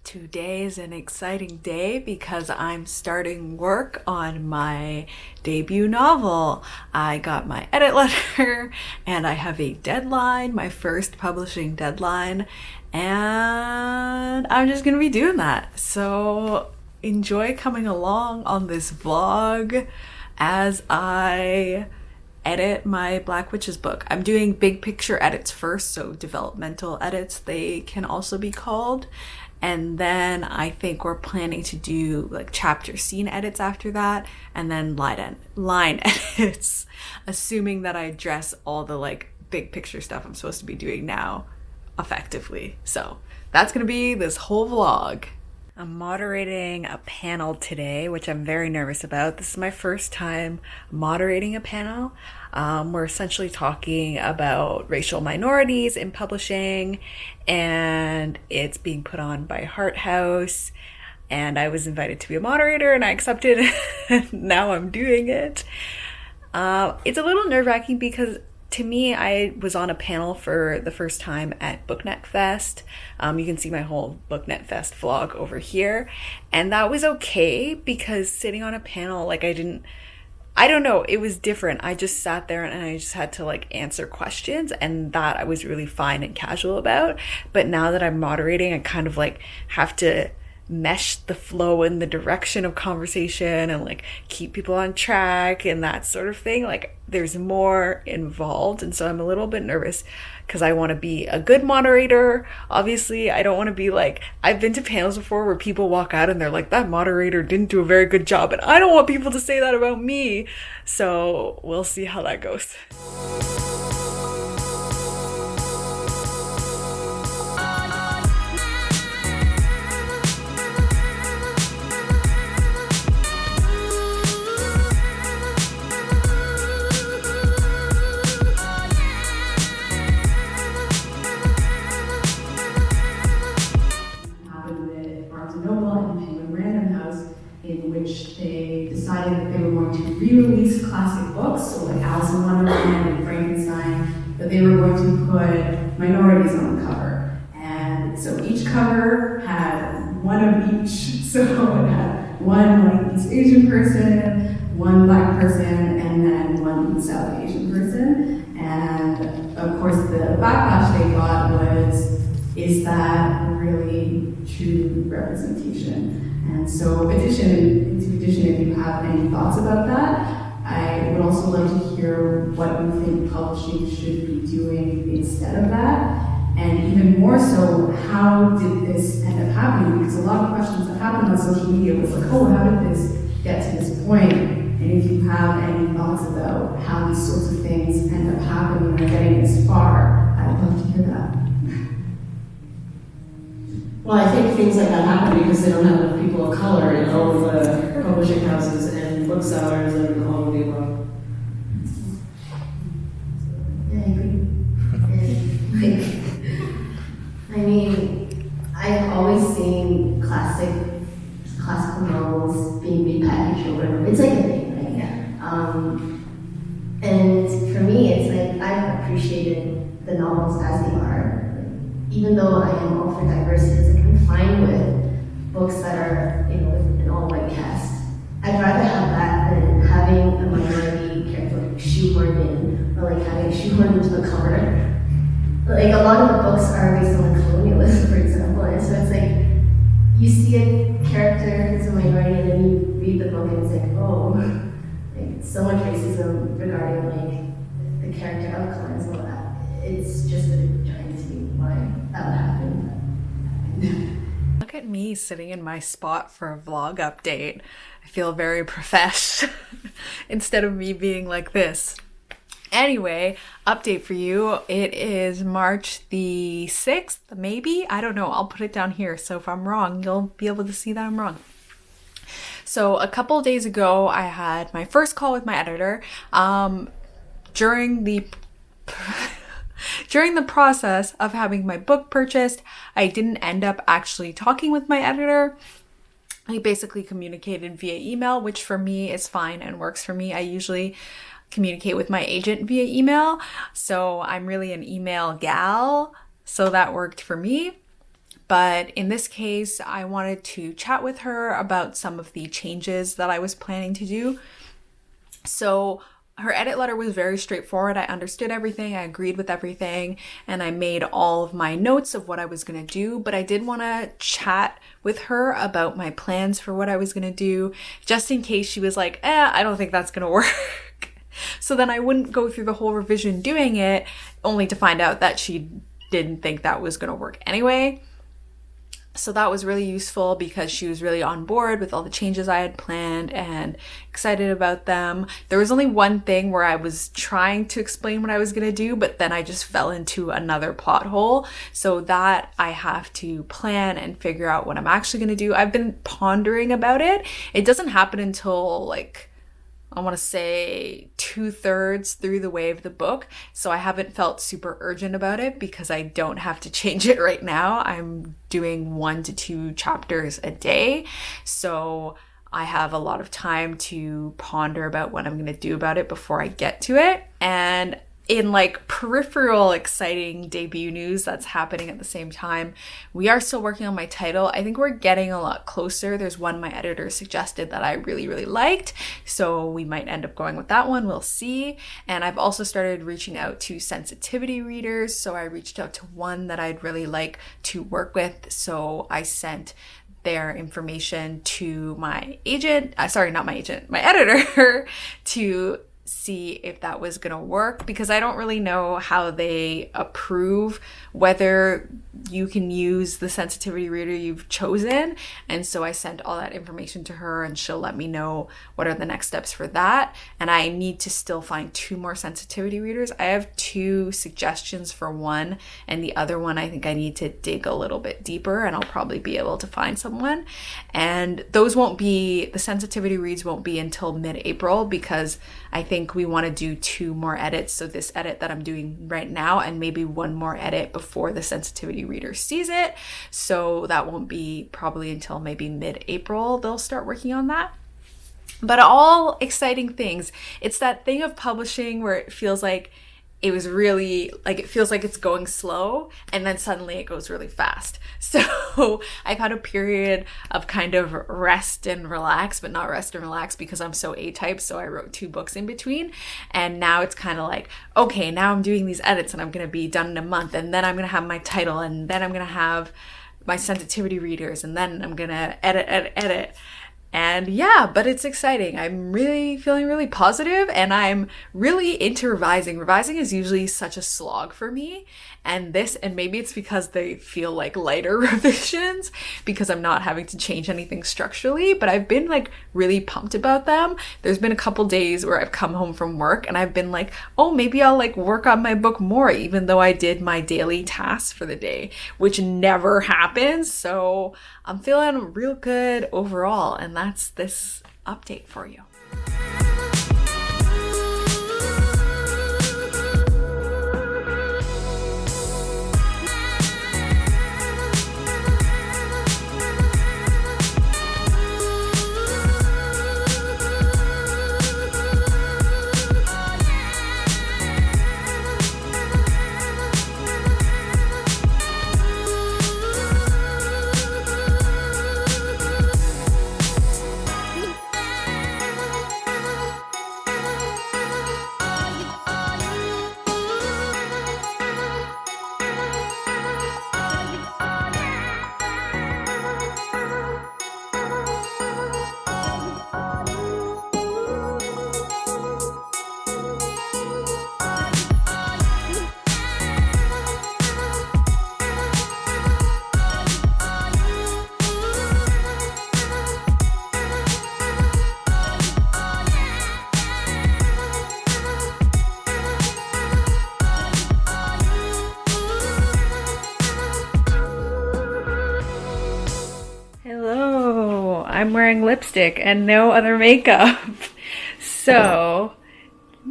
Today is an exciting day because I'm starting work on my debut novel. I got my edit letter and I have a deadline, my first publishing deadline, and I'm just gonna be doing that. So enjoy coming along on this vlog as I edit my Black Witches book. I'm doing big picture edits first, so developmental edits they can also be called. And then I think we're planning to do like chapter scene edits after that, and then line edits, assuming that I address all the like big picture stuff I'm supposed to be doing now effectively. So that's gonna be this whole vlog. I'm moderating a panel today, which I'm very nervous about. This is my first time moderating a panel. We're essentially talking about racial minorities in publishing, and it's being put on by Heart House. And I was invited to be a moderator, and I accepted. Now I'm doing it. It's a little nerve-wracking because to me, I was on a panel for the first time at BookNet Fest. You can see my whole BookNet Fest vlog over here. And that was okay because sitting on a panel, like I don't know, it was different. I just sat there and I just had to like answer questions, and that I was really fine and casual about. But now that I'm moderating, I kind of like have to mesh the flow in the direction of conversation and like keep people on track and that sort of thing. Like there's more involved, and so I'm a little bit nervous because I want to be a good moderator. Obviously I don't want to be like, I've been to panels before where people walk out and they're like, that moderator didn't do a very good job, and I don't want people to say that about me. So we'll see how that goes. In which they decided that they were going to re-release classic books, so like Alice in Wonderland and Frankenstein, but they were going to put minorities on the cover. And so each cover had one of each. So it had one like East Asian person, one Black person, and then one South Asian person. And of course the backlash they got was, is that really true representation? And so if you have any thoughts about that, I would also like to hear what you think publishing should be doing instead of that. And even more so, how did this end up happening? Because a lot of questions that happened on social media was like, oh, how did this get to this point? And if you have any thoughts about how these sorts of things end up happening or getting this far, I'd love to hear that. Well, I think things like that happen because they don't have enough people of color in all of the publishing houses and booksellers and all of the above. Yeah, I agree. I mean, I've always seen classical novels being repackaged or whatever. It's like a thing, right? Yeah. And for me, it's like I've appreciated the novels as they are. Even though I am all for diversity, it's like I'm fine with books that are, with an all-white cast. I'd rather have that than having a minority character like shoehorned in, or like having shoehorned into the cover. Like a lot of the books are based on colonialism, for example, and so it's like you see a character who's a minority, and then you read the book, and it's like, oh, like so much racism regarding like the character of color, and so that it's just a giant to me why that would happen. Look at me sitting in my spot for a vlog update. I feel very profesh instead of me being like this. Anyway, update for you. It is March the 6th, maybe? I don't know. I'll put it down here. So if I'm wrong, you'll be able to see that I'm wrong. So a couple of days ago, I had my first call with my editor. During the process of having my book purchased, I didn't end up actually talking with my editor. I basically communicated via email, which for me is fine and works for me. I usually communicate with my agent via email, so I'm really an email gal, so that worked for me. But in this case, I wanted to chat with her about some of the changes that I was planning to do. So her edit letter was very straightforward. I understood everything, I agreed with everything, and I made all of my notes of what I was going to do. But I did want to chat with her about my plans for what I was going to do, just in case she was like, I don't think that's going to work. So then I wouldn't go through the whole revision doing it, only to find out that she didn't think that was going to work anyway. So that was really useful because she was really on board with all the changes I had planned and excited about them. There was only one thing where I was trying to explain what I was going to do, but then I just fell into another plot hole. So that I have to plan and figure out what I'm actually going to do. I've been pondering about it. It doesn't happen until like, I want to say 2/3 through the way of the book. So I haven't felt super urgent about it because I don't have to change it right now. I'm doing 1 to 2 chapters a day. So I have a lot of time to ponder about what I'm going to do about it before I get to it. And in like peripheral exciting debut news that's happening at the same time, we are still working on my title. I think we're getting a lot closer. There's one my editor suggested that I really, really liked, so we might end up going with that one. We'll see. And I've also started reaching out to sensitivity readers. So I reached out to one that I'd really like to work with. So I sent their information to my agent, my editor, to see if that was gonna work, because I don't really know how they approve whether you can use the sensitivity reader you've chosen. And so I sent all that information to her and she'll let me know what are the next steps for that. And I need to still find 2 more sensitivity readers. I have 2 suggestions for one, and the other one I think I need to dig a little bit deeper, and I'll probably be able to find someone. And those the sensitivity reads won't be until mid-April, because I think we want to do 2 more edits. So this edit that I'm doing right now, and maybe 1 more edit before the sensitivity reader sees it. So that won't be probably until maybe mid-April they'll start working on that. But all exciting things. It's that thing of publishing where it feels like it feels like it's going slow, and then suddenly it goes really fast. So I've had a period of kind of rest and relax, but not rest and relax because I'm so A-type. So I wrote 2 books in between, and now it's kind of like, okay, now I'm doing these edits and I'm going to be done in a month, and then I'm going to have my title, and then I'm going to have my sensitivity readers, and then I'm going to edit. And yeah, but it's exciting. I'm really feeling really positive, and I'm really into revising. Revising is usually such a slog for me. And maybe it's because they feel like lighter revisions because I'm not having to change anything structurally, but I've been like really pumped about them. There's been a couple days where I've come home from work and I've been like, oh, maybe I'll like work on my book more, even though I did my daily tasks for the day, which never happens. So I'm feeling real good overall, and that's this update for you. I'm wearing lipstick and no other makeup. So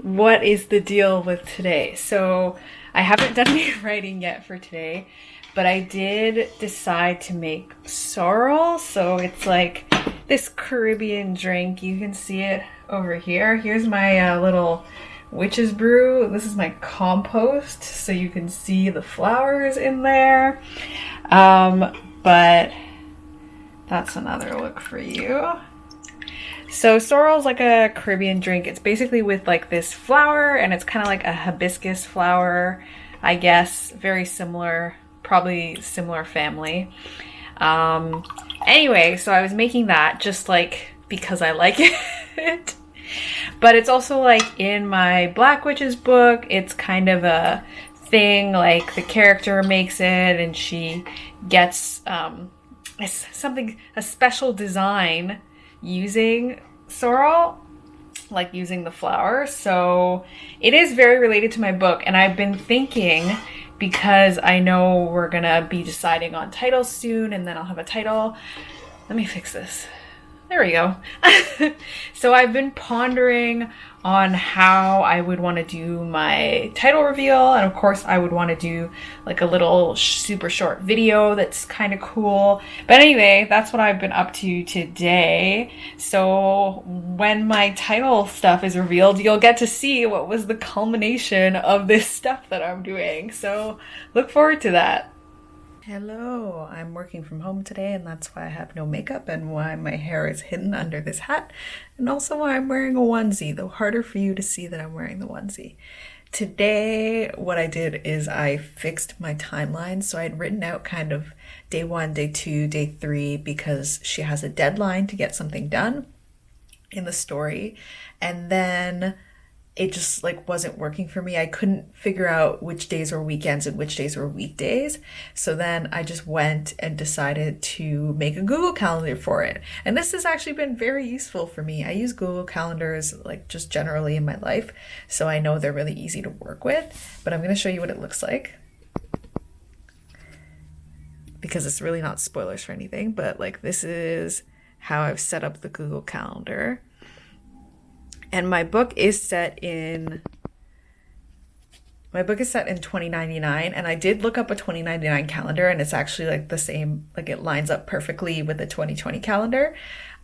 what is the deal with today? So I haven't done any writing yet for today, but I did decide to make sorrel. So it's like this Caribbean drink. You can see it over here. Here's my little witch's brew. This is my compost, so you can see the flowers in there. but that's another look for you. So sorrel is like a Caribbean drink. It's basically with like this flower, and it's kind of like a hibiscus flower, I guess. Very similar, probably similar family. Anyway, so I was making that just like because I like it. But it's also like in my Black Witches book, it's kind of a thing, like the character makes it and she gets a special design using sorrel, like using the flower. So it is very related to my book, and I've been thinking, because I know we're gonna be deciding on titles soon, and then I'll have a title. Let me fix this. There we go. So I've been pondering on how I would want to do my title reveal, and of course I would want to do like a little super short video that's kind of cool. But anyway, that's what I've been up to today. So when my title stuff is revealed, you'll get to see what was the culmination of this stuff that I'm doing. So look forward to that. Hello, I'm working from home today, and that's why I have no makeup and why my hair is hidden under this hat, and also why I'm wearing a onesie, though harder for you to see that I'm wearing the onesie. Today, what I did is I fixed my timeline. So I had written out kind of day 1, day 2, day 3, because she has a deadline to get something done in the story, and then it just like wasn't working for me. I couldn't figure out which days were weekends and which days were weekdays. So then I just went and decided to make a Google Calendar for it. And this has actually been very useful for me. I use Google Calendars like just generally in my life, so I know they're really easy to work with. But I'm going to show you what it looks like, because it's really not spoilers for anything. But like, this is how I've set up the Google Calendar. And my book is set in 2099, and I did look up a 2099 calendar, and it's actually like the same, like it lines up perfectly with the 2020 calendar.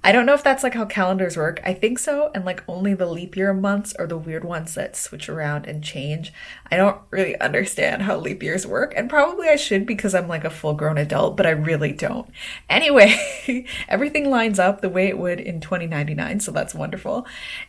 I don't know if that's like how calendars work. I think so, and like only the leap year months are the weird ones that switch around and change. I don't really understand how leap years work, and probably I should because I'm like a full-grown adult, but I really don't. Anyway, everything lines up the way it would in 2099, so that's wonderful.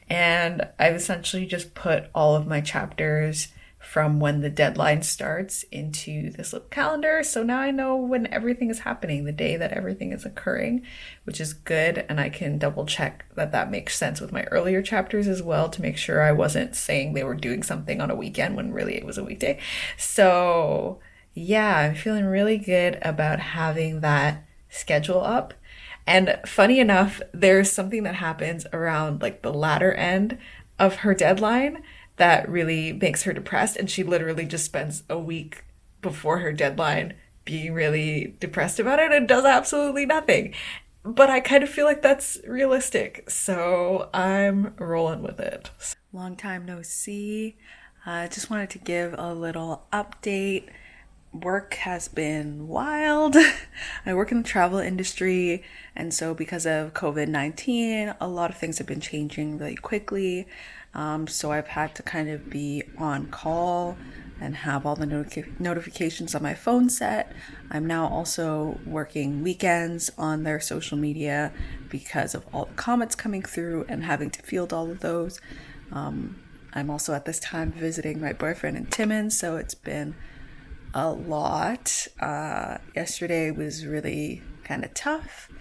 And I've essentially just put all of my chapters from when the deadline starts into this little calendar. So now I know when everything is happening, the day that everything is occurring, which is good. And I can double check that that makes sense with my earlier chapters as well, to make sure I wasn't saying they were doing something on a weekend when really it was a weekday. So yeah, I'm feeling really good about having that schedule up. And funny enough, there's something that happens around like the latter end of her deadline that really makes her depressed, and she literally just spends a week before her deadline being really depressed about it and does absolutely nothing. But I kind of feel like that's realistic, so I'm rolling with it. Long time no see. Just wanted to give a little update. Work has been wild. I work in the travel industry, and so because of COVID-19, a lot of things have been changing really quickly. So I've had to kind of be on call and have all the notifications on my phone set. I'm now also working weekends on their social media because of all the comments coming through and having to field all of those. I'm also at this time visiting my boyfriend in Timmins, so it's been a lot. Yesterday was really kind of tough.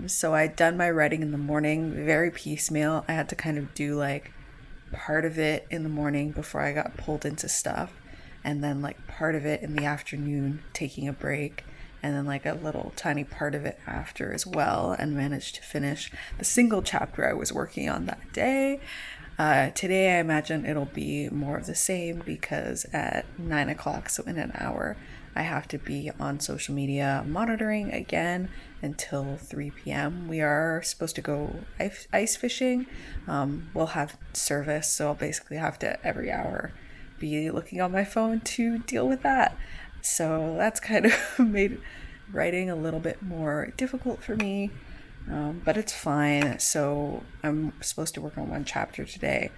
So I'd done my writing in the morning, very piecemeal. I had to kind of do like part of it in the morning before I got pulled into stuff, and then like part of it in the afternoon taking a break, and then like a little tiny part of it after as well, and managed to finish the single chapter I was working on that day. Today I imagine it'll be more of the same, because at 9 o'clock, so in an hour, I have to be on social media monitoring again until 3 p.m. We are supposed to go ice fishing. We'll have service, so I'll basically have to every hour be looking on my phone to deal with that. So that's kind of made writing a little bit more difficult for me, but it's fine. So I'm supposed to work on one chapter today,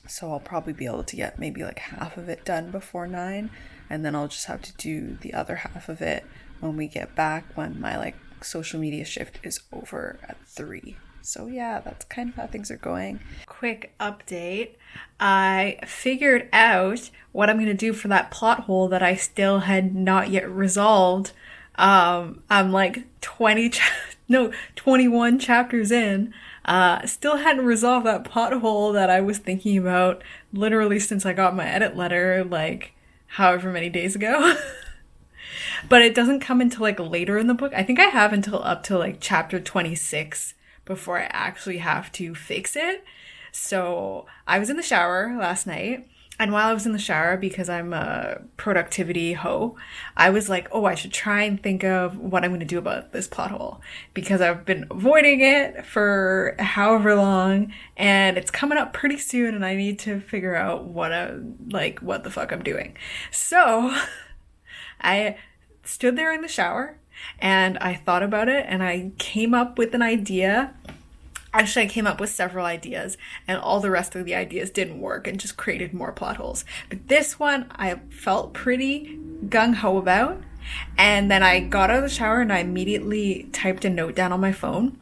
so I'll probably be able to get maybe like half of it done before 9, and then I'll just have to do the other half of it when we get back, when my like social media shift is over at 3. So yeah, that's kind of how things are going. Quick update. I figured out what I'm going to do for that plot hole that I still had not yet resolved. I'm like 21 chapters in. Still hadn't resolved that plot hole that I was thinking about literally since I got my edit letter, like however many days ago. But it doesn't come until like later in the book. I think I have until up to like chapter 26 before I actually have to fix it. So I was in the shower last night, and while I was in the shower, because I'm a productivity hoe, I was like, oh, I should try and think of what I'm going to do about this plot hole, because I've been avoiding it for however long, and it's coming up pretty soon, and I need to figure out what the fuck I'm doing. So I stood there in the shower and I thought about it, and I came up with an idea. Actually, I came up with several ideas, and all the rest of the ideas didn't work and just created more plot holes. But this one I felt pretty gung-ho about. And then I got out of the shower and I immediately typed a note down on my phone.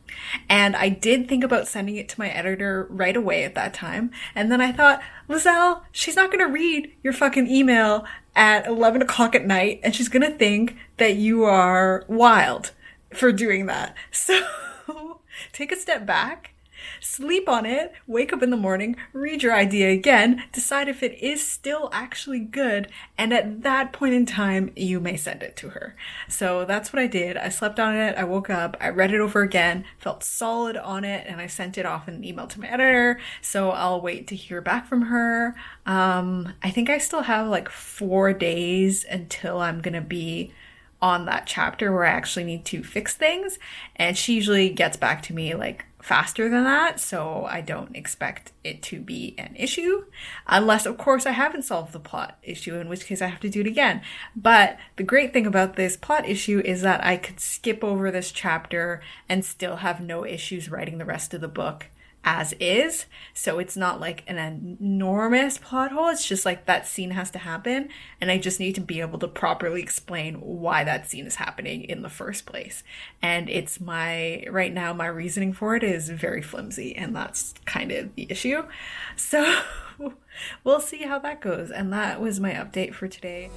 And I did think about sending it to my editor right away at that time. And then I thought, Liselle, she's not going to read your fucking email at 11 o'clock at night, and she's going to think that you are wild for doing that. So take a step back, sleep on it, wake up in the morning, read your idea again, decide if it is still actually good, and at that point in time, you may send it to her. So that's what I did. I slept on it, I woke up, I read it over again, felt solid on it, and I sent it off in an email to my editor, so I'll wait to hear back from her. I think I still have like 4 days until I'm gonna be on that chapter where I actually need to fix things, and she usually gets back to me like faster than that, so I don't expect it to be an issue, unless of course I haven't solved the plot issue, in which case I have to do it again. But the great thing about this plot issue is that I could skip over this chapter and still have no issues writing the rest of the book as is. So it's not like an enormous plot hole. It's just like that scene has to happen, and I just need to be able to properly explain why that scene is happening in the first place. And it's right now my reasoning for it is very flimsy, and that's kind of the issue. So we'll see how that goes. And that was my update for today.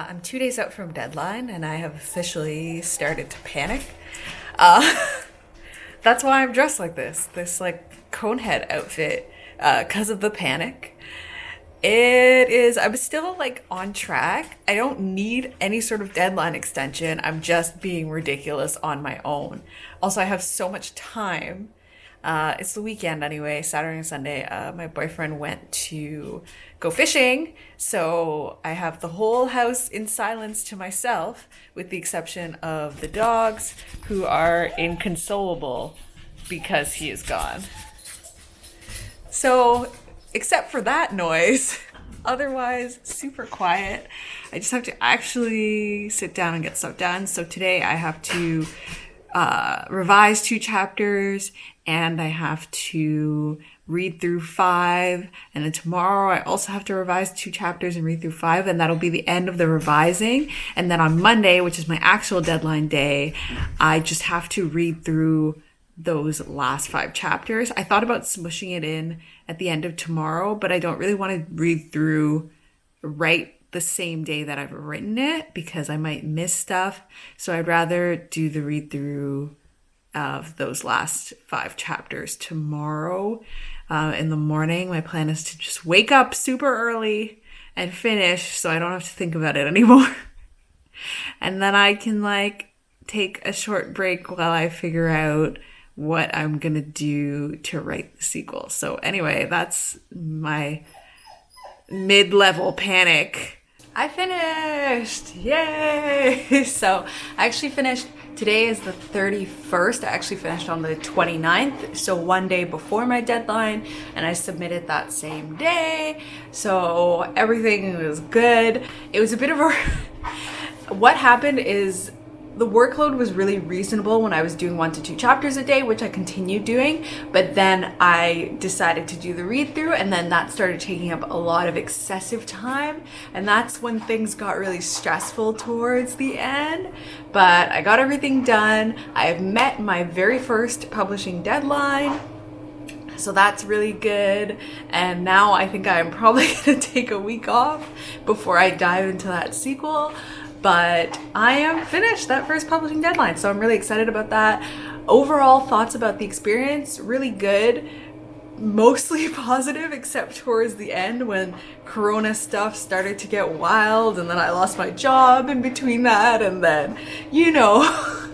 I'm 2 days out from deadline, and I have officially started to panic. That's why I'm dressed like this like conehead outfit, because of the panic. I'm still like on track. I don't need any sort of deadline extension. I'm just being ridiculous on my own. Also, I have so much time. It's the weekend anyway, Saturday and Sunday. My boyfriend went to go fishing, so I have the whole house in silence to myself, with the exception of the dogs, who are inconsolable because he is gone. So, except for that noise, otherwise super quiet. I just have to actually sit down and get stuff done. So today I have to revise 2 chapters, and I have to read through 5, and then tomorrow I also have to revise 2 chapters and read through 5, and that'll be the end of the revising. And then on Monday, which is my actual deadline day, I just have to read through those last 5 chapters. I thought about smushing it in at the end of tomorrow, but I don't really want to read through right the same day that I've written it, because I might miss stuff. So I'd rather do the read through of those last 5 chapters tomorrow in the morning. My plan is to just wake up super early and finish, so I don't have to think about it anymore. And then I can like take a short break while I figure out what I'm gonna do to write the sequel. So anyway, that's my mid-level panic. I finished! Yay! So I actually finished Today is the 31st. I actually finished on the 29th, so one day before my deadline, and I submitted that same day. So everything was good. It was a bit of a... What happened is the workload was really reasonable when I was doing 1 to 2 chapters a day, which I continued doing, but then I decided to do the read through, and then that started taking up a lot of excessive time, and that's when things got really stressful towards the end. But I got everything done. I have met my very first publishing deadline, so that's really good. And now I think I'm probably gonna take a week off before I dive into that sequel. But I am finished that first publishing deadline, so I'm really excited about that. Overall thoughts about the experience, really good. Mostly positive, except towards the end when Corona stuff started to get wild, and then I lost my job in between that, and then, you know,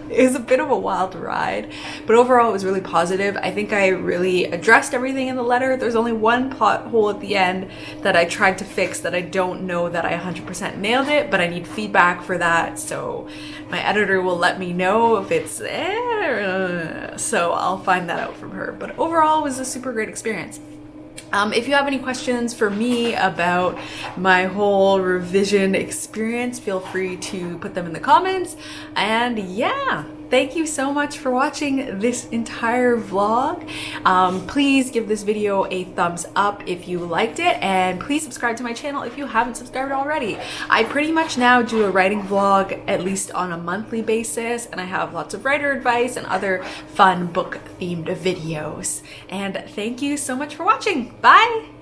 it was a bit of a wild ride. But overall it was really positive. I think I really addressed everything in the letter. There's only one plot hole at the end that I tried to fix that I don't know that I 100% nailed it, but I need feedback for that, so my editor will let me know if it's so I'll find that out from her. But overall it was a super great experience. If you have any questions for me about my whole revision experience, feel free to put them in the comments. And yeah, thank you so much for watching this entire vlog. Please give this video a thumbs up if you liked it, and please subscribe to my channel if you haven't subscribed already. I pretty much now do a writing vlog at least on a monthly basis, and I have lots of writer advice and other fun book themed videos. And thank you so much for watching. Bye!